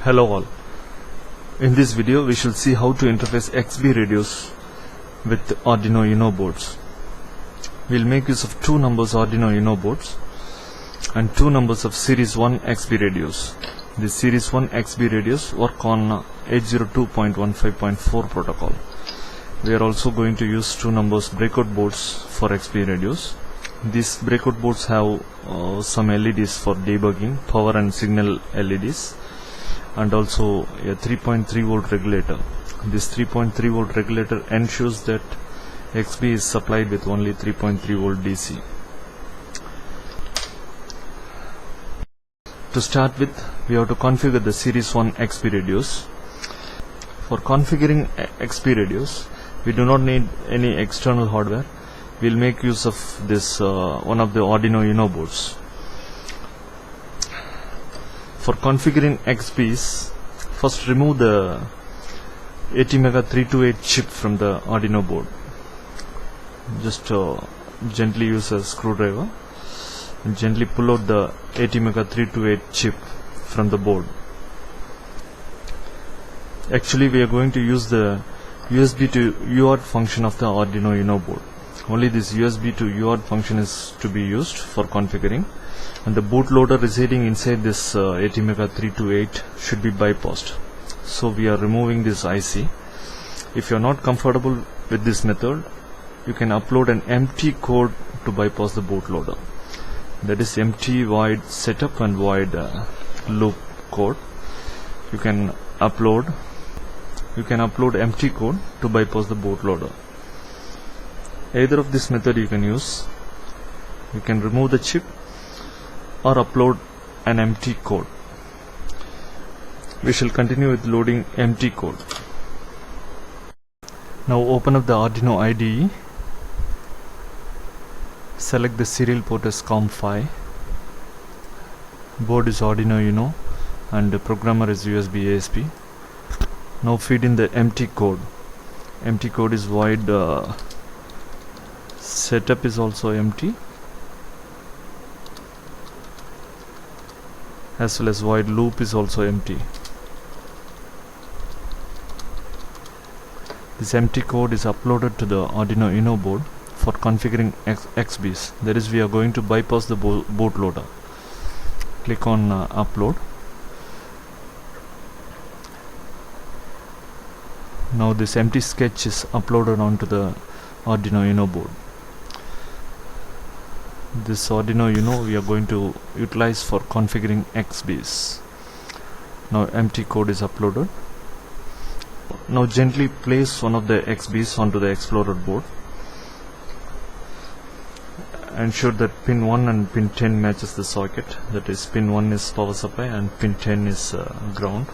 Hello all. In this video we shall see how to interface XBEE radios with Arduino UNO boards. We will make use of two numbers Arduino UNO boards and two numbers of Series 1 XBEE radios. The Series 1 XBEE radios work on 802.15.4 protocol. We are also going to use two numbers breakout boards for XBEE radios. These breakout boards have some LEDs for debugging, power and signal LEDs, and also a 3.3 volt regulator. This 3.3 volt regulator ensures that XBEE is supplied with only 3.3 volt DC. To start with, we have to configure the Series 1 XBEE radios. For configuring XBEE radios, we do not need any external hardware. We will make use of this one of the Arduino UNO boards. For configuring XBEEs, first remove the ATmega328 chip from the Arduino board. Just gently use a screwdriver and gently pull out the ATmega328 chip from the board. Actually, we are going to use the USB to UART function of the Arduino UNO board. Only this USB to UART function is to be used for configuring, and the bootloader residing inside this ATmega328 should be bypassed. So we are removing this IC. If you are not comfortable with this method, you can upload an empty code to bypass the bootloader. That is empty void setup and void loop code. You can upload empty code to bypass the bootloader. Either of this method you can use. You can remove the chip or upload an empty code. We shall continue with loading empty code. Now open up the Arduino IDE. Select the serial port as COM5. Board is Arduino UNO and the programmer is USB ASP. Now feed in the empty code. Empty code is void. Setup is also empty, as well as void loop is also empty. This empty code is uploaded to the Arduino UNO board for configuring XBEEs. That is, we are going to bypass the bootloader. Click on upload. Now this empty sketch is uploaded onto the Arduino UNO board. This Arduino UNO we are going to utilize for configuring XBEEs. Now empty code is uploaded. Now gently place one of the XBEEs onto the Explorer board. Ensure that pin 1 and pin 10 matches the socket. That is, pin 1 is power supply and pin 10 is ground.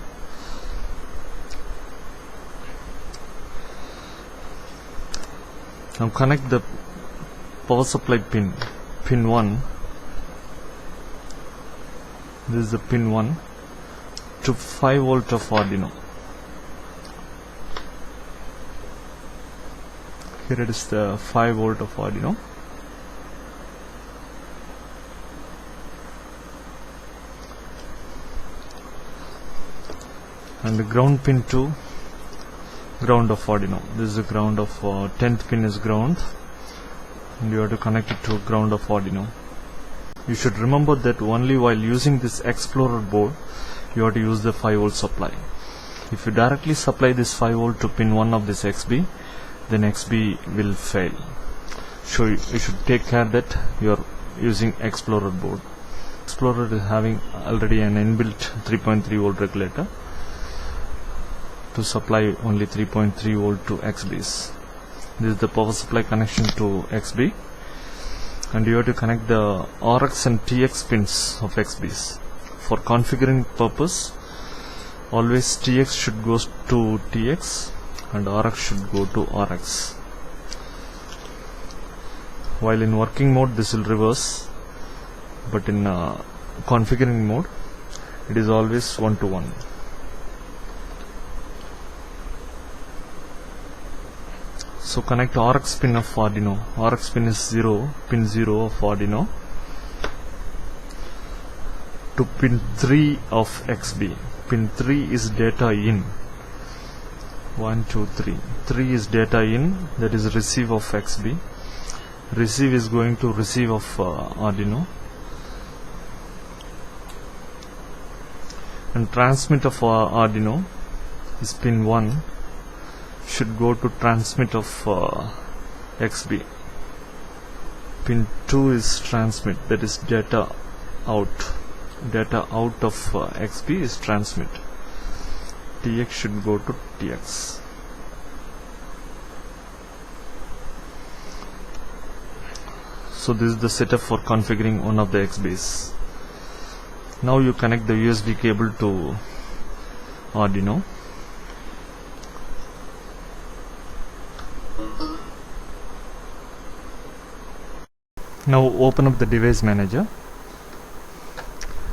Now connect the power supply pin 1, this is the pin 1, to 5 volt of Arduino. Here it is, the 5 volt of Arduino. And the ground pin to ground of Arduino. This is the ground of 10th pin is ground, and you have to connect it to ground of Arduino. You should remember that only while using this Explorer board you have to use the 5 volt supply. If you directly supply this 5 volt to pin 1 of this XBEE, then XBEE will fail. So you should take care that you are using Explorer board. Explorer is having already an inbuilt 3.3 volt regulator to supply only 3.3 volt to XBEEs. This is the power supply connection to XBEE, and you have to connect the RX and TX pins of XBEEs. For configuring purpose, always TX should go to TX and RX should go to RX. While in working mode this will reverse, but in configuring mode it is always 1 to 1. So connect RX pin of Arduino. RX pin is pin 0 of Arduino to pin 3 of XBEE. pin 3 is data in. 1 2 3 3 is data in, that is receive of XBEE. Receive is going to receive of Arduino, and transmit of Arduino is pin 1, should go to transmit of XBEE. Pin 2 is transmit, that is data out. Data out of XBEE is transmit. TX should go to TX. So this is the setup for configuring one of the XBEEs. Now you connect the USB cable to Arduino. Now open up the device manager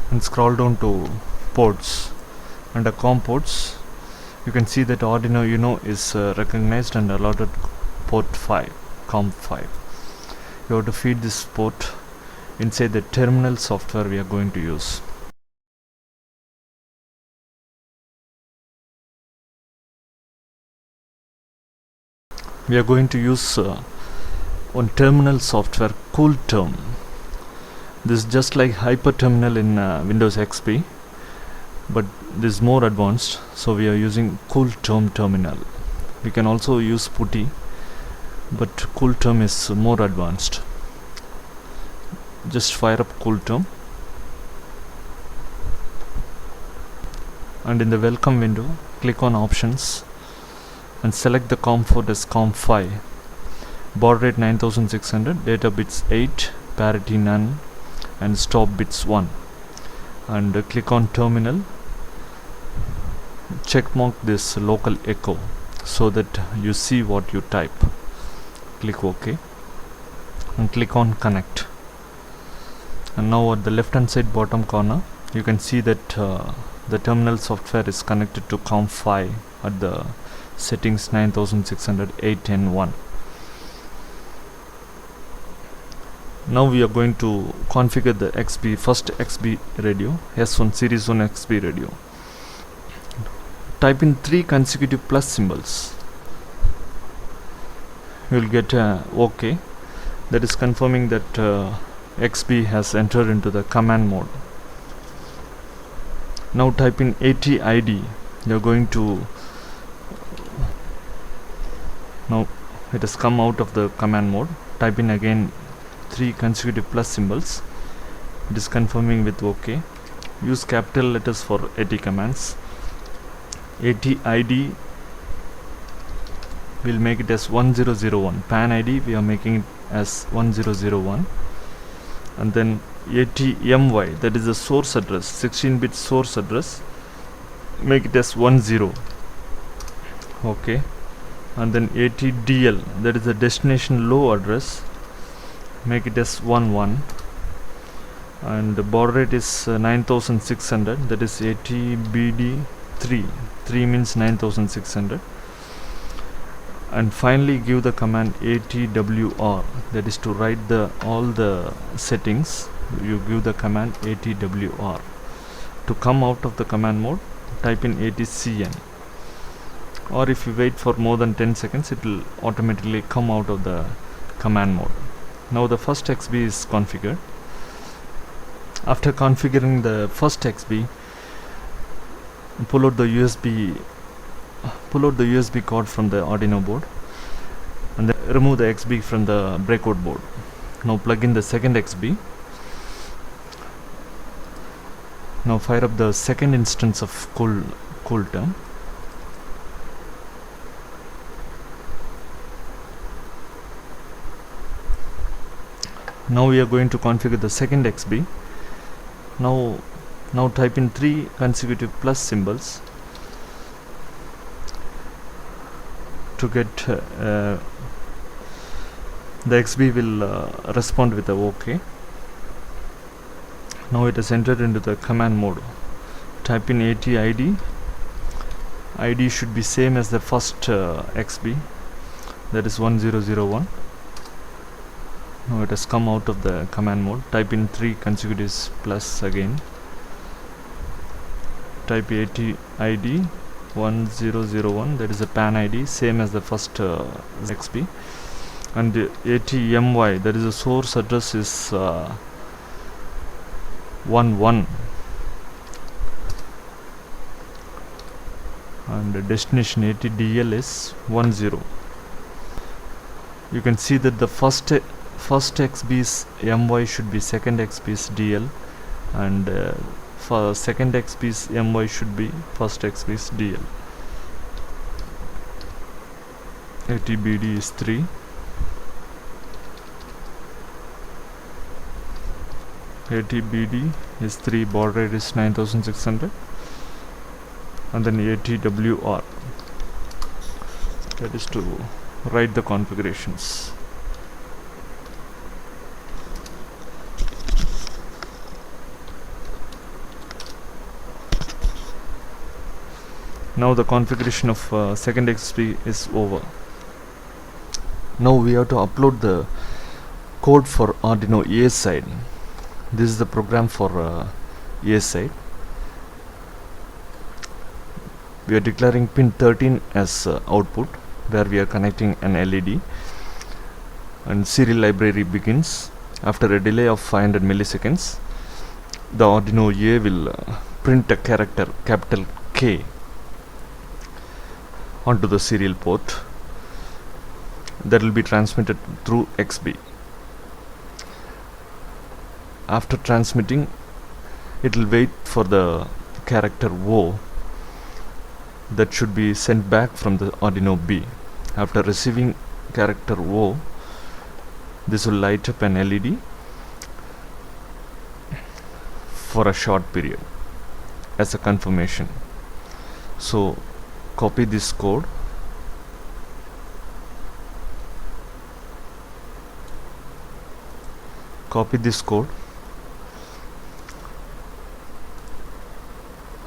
and scroll down to ports. Under COM ports, you can see that Arduino UNO is recognized and allotted port 5, COM 5. You have to feed this port inside the terminal software we are going to use. We are going to use one terminal software, CoolTerm. This is just like HyperTerminal in Windows XP, but this is more advanced, so we are using CoolTerm terminal. We can also use PuTTY, but CoolTerm is more advanced. Just fire up CoolTerm, and in the welcome window click on options and select the COM port as COM 5, baud rate 9600, data bits 8, parity none, and stop bits 1, and click on terminal. Check mark this local echo so that you see what you type. Click OK and click on connect. And now at the left hand side bottom corner you can see that the terminal software is connected to COM 5 at the settings 9600, 8 and 1. Now we are going to configure the XBEE, first XBEE radio, S1 series 1 XBEE radio. Type in 3 consecutive plus symbols. You will get OK. That is confirming that XBEE has entered into the command mode. Now type in ATID. You are going to, now it has come out of the command mode. Type in again 3 consecutive plus symbols. It is confirming with OK. Use capital letters for AT commands. ATID will make it as 1001. PAN ID we are making it as 1001, and then ATMY, that is the source address, 16-bit source address, make it as 10. Okay, and then ATDL, that is the destination low address, make it as 11, and the baud rate is 9600, that is ATBD 3 means 9600, and finally give the command ATWR, that is to write all the settings. You give the command ATWR. To come out of the command mode, type in ATCN, or if you wait for more than 10 seconds it will automatically come out of the command mode. Now the first XBEE is configured. After configuring the first XBEE, pull out the USB cord from the Arduino board and then remove the XBEE from the breakout board. Now plug in the second XBEE. Now fire up the second instance of CoolTerm. Now we are going to configure the second XBEE. Now type in 3 consecutive plus symbols to get the XBEE will respond with a OK. Now it has entered into the command mode. Type in ATID. ID should be same as the first XBEE, that is 1001. Now it has come out of the command mode. Type in 3 consecutive plus again. type AT-ID 1001, that is a PAN ID, same as the first XBEE, and the AT-MY, that is the source address, is 11, and the destination AT-DL is 10. You can see that the first XBEE's MY should be second XBEE's DL, and for second XBEE's MY should be first XBEE's DL. ATBD is 3. ATBD is 3, baud rate is 9600, and then ATWR, that is to write the configurations. Now the configuration of second XBEE is over. Now we have to upload the code for Arduino A side. This is the program for A side. We are declaring pin 13 as output, where we are connecting an LED, and serial library begins. After a delay of 500 milliseconds, the Arduino A will print a character capital K onto the serial port that will be transmitted through XBEE. After transmitting, it will wait for the character O that should be sent back from the Arduino B. After receiving character O, this will light up an LED for a short period as a confirmation. So copy this code,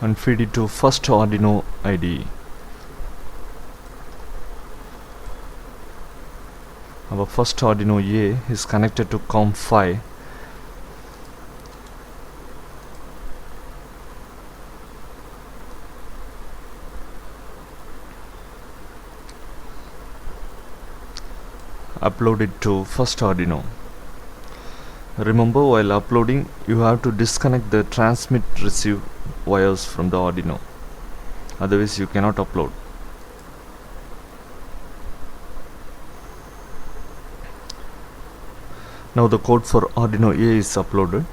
and feed it to first Arduino IDE. Our first Arduino A is connected to COM5. Upload it to first Arduino. Remember, while uploading, you have to disconnect the transmit receive wires from the Arduino, otherwise you cannot upload. Now the code for Arduino A is uploaded.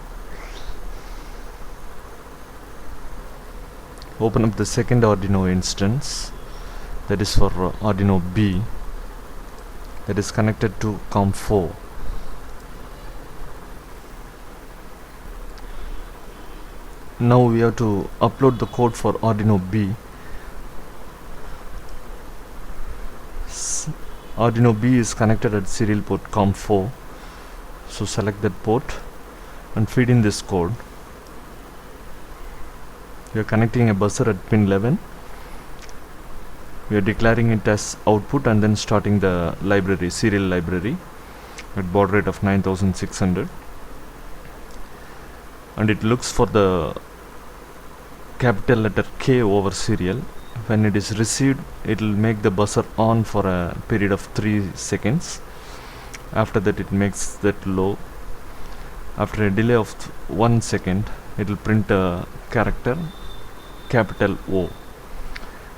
Open up the second Arduino instance, that is for Arduino B, that is connected to COM4. Now we have to upload the code for Arduino B. Arduino B is connected at serial port COM4, so select that port and feed in this code. We are connecting a buzzer at pin 11. We are declaring it as output and then starting the library, serial library, at baud rate of 9600, and it looks for the capital letter K over serial. When it is received, it will make the buzzer on for a period of 3 seconds. After that, it makes that low. After a delay of 1 second, it will print a character capital O,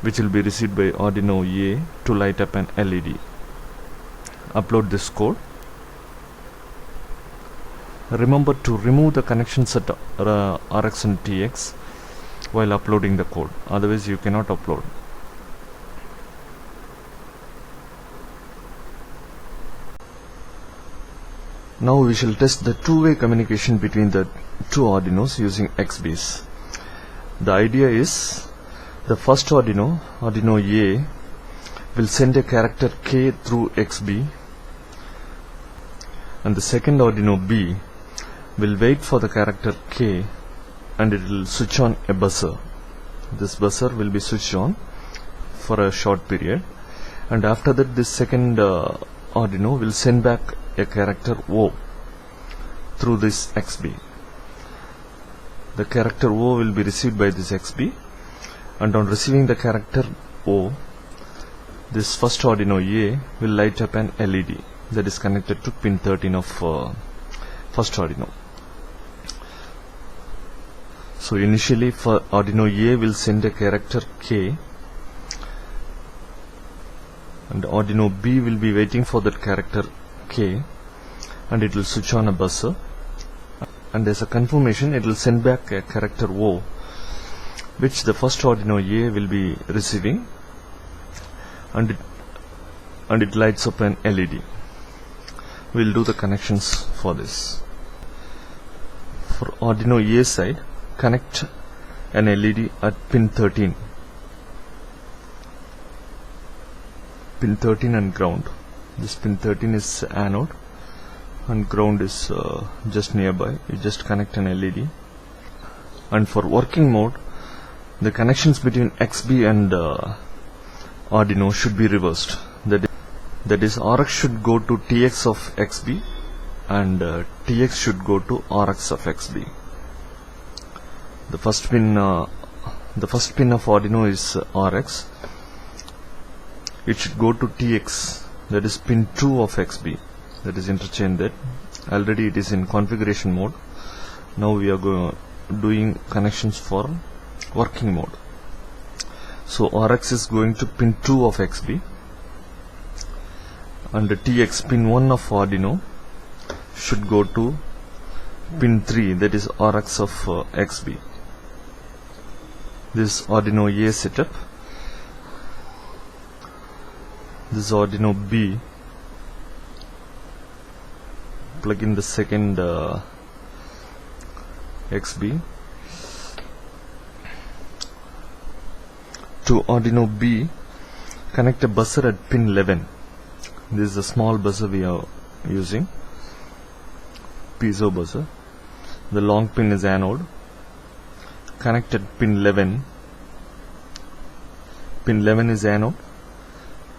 which will be received by Arduino A to light up an LED. Upload this code. Remember to remove the connections at RX and TX while uploading the code, otherwise you cannot upload. Now we shall test the two-way communication between the two Arduinos using XBEEs. The idea is, the first Arduino A, will send a character K through XBEE, and the second Arduino B will wait for the character K, and it will switch on a buzzer. This buzzer will be switched on for a short period, and after that this second Arduino will send back a character O through this XBEE. The character O will be received by this XBEE, and on receiving the character O, this first Arduino A will light up an LED that is connected to pin 13 of first Arduino. So initially for Arduino A will send a character K, and Arduino B will be waiting for that character K, and it will switch on a buzzer, and as a confirmation it will send back a character O, which the first Arduino A will be receiving, and it lights up an LED. We'll do the connections for this. For Arduino A side, connect an LED at pin 13. Pin 13 and ground. This pin 13 is anode and ground is just nearby. You just connect an LED. And for working mode, the connections between XBEE and Arduino should be reversed. That is RX should go to TX of XBEE and TX should go to RX of XBEE. The first pin of Arduino is RX. It should go to TX, that is pin 2 of XBEE. That is interchange that. Already it is in configuration mode. Now we are doing connections for working mode. So RX is going to pin 2 of XBEE, and the TX pin 1 of Arduino should go to pin 3, that is RX of XBEE. This Arduino A setup. This is Arduino B. Plug in the second XBEE. To Arduino B, connect a buzzer at pin 11. This is a small buzzer we are using, piezo buzzer. The long pin is anode. Connect at pin 11. Pin 11 is anode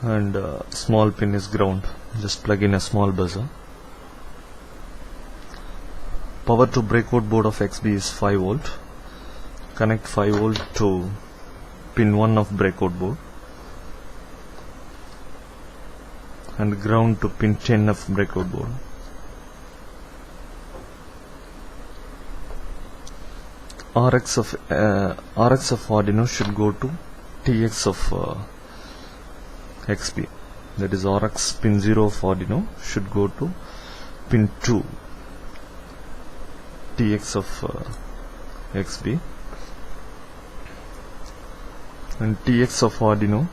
and small pin is ground. Just plug in a small buzzer. Power to breakout board of XBEE is 5 volt. Connect 5 volt to pin 1 of breakout board and ground to pin 10 of breakout board. RX of Arduino should go to TX of XBEE. That is RX pin 0 of Arduino should go to pin 2 TX of XBEE, and TX of Arduino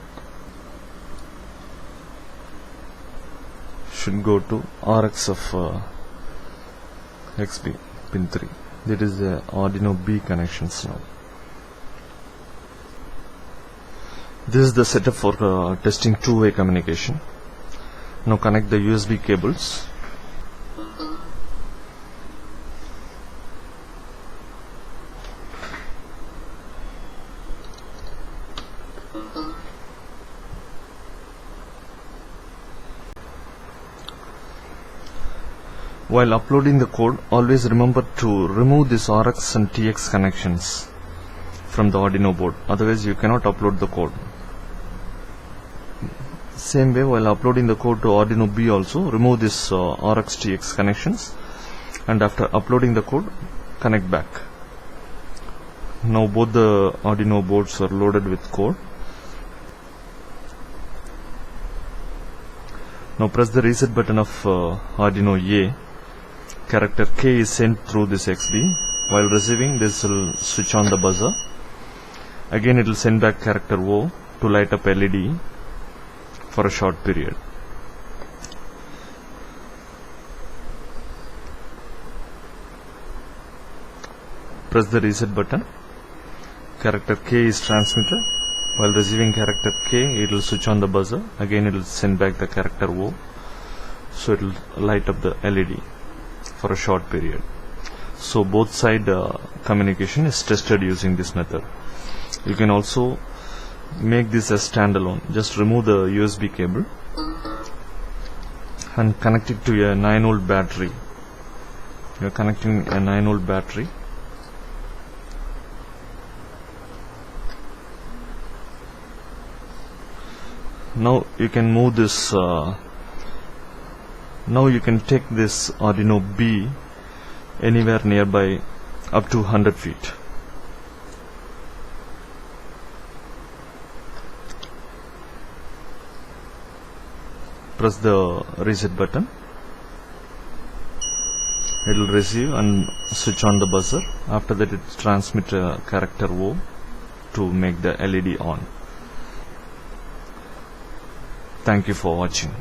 should go to RX of XBEE pin 3. That is the Arduino B connections now. This is the setup for testing two-way communication. Now connect the USB cables. While uploading the code, always remember to remove this RX and TX connections from the Arduino board, otherwise you cannot upload the code. Same way, while uploading the code to Arduino B also, remove this RX TX connections, and after uploading the code, connect back. Now both the Arduino boards are loaded with code. Now press the reset button of Arduino A. Character K is sent through this XBEE. While receiving, this will switch on the buzzer. Again it will send back character O to light up LED for a short period. Press the reset button. Character K is transmitted. While receiving character K, it will switch on the buzzer. Again it will send back the character O, so it will light up the LED for a short period. So both side communication is tested using this method. You can also make this as standalone. Just remove the USB cable and connect it to a 9-volt battery. You are connecting a 9-volt battery. Now you can move this. Now you can take this Arduino B anywhere nearby up to 100 feet. Press the reset button. It will receive and switch on the buzzer. After that, it transmits a character O to make the LED on. Thank you for watching.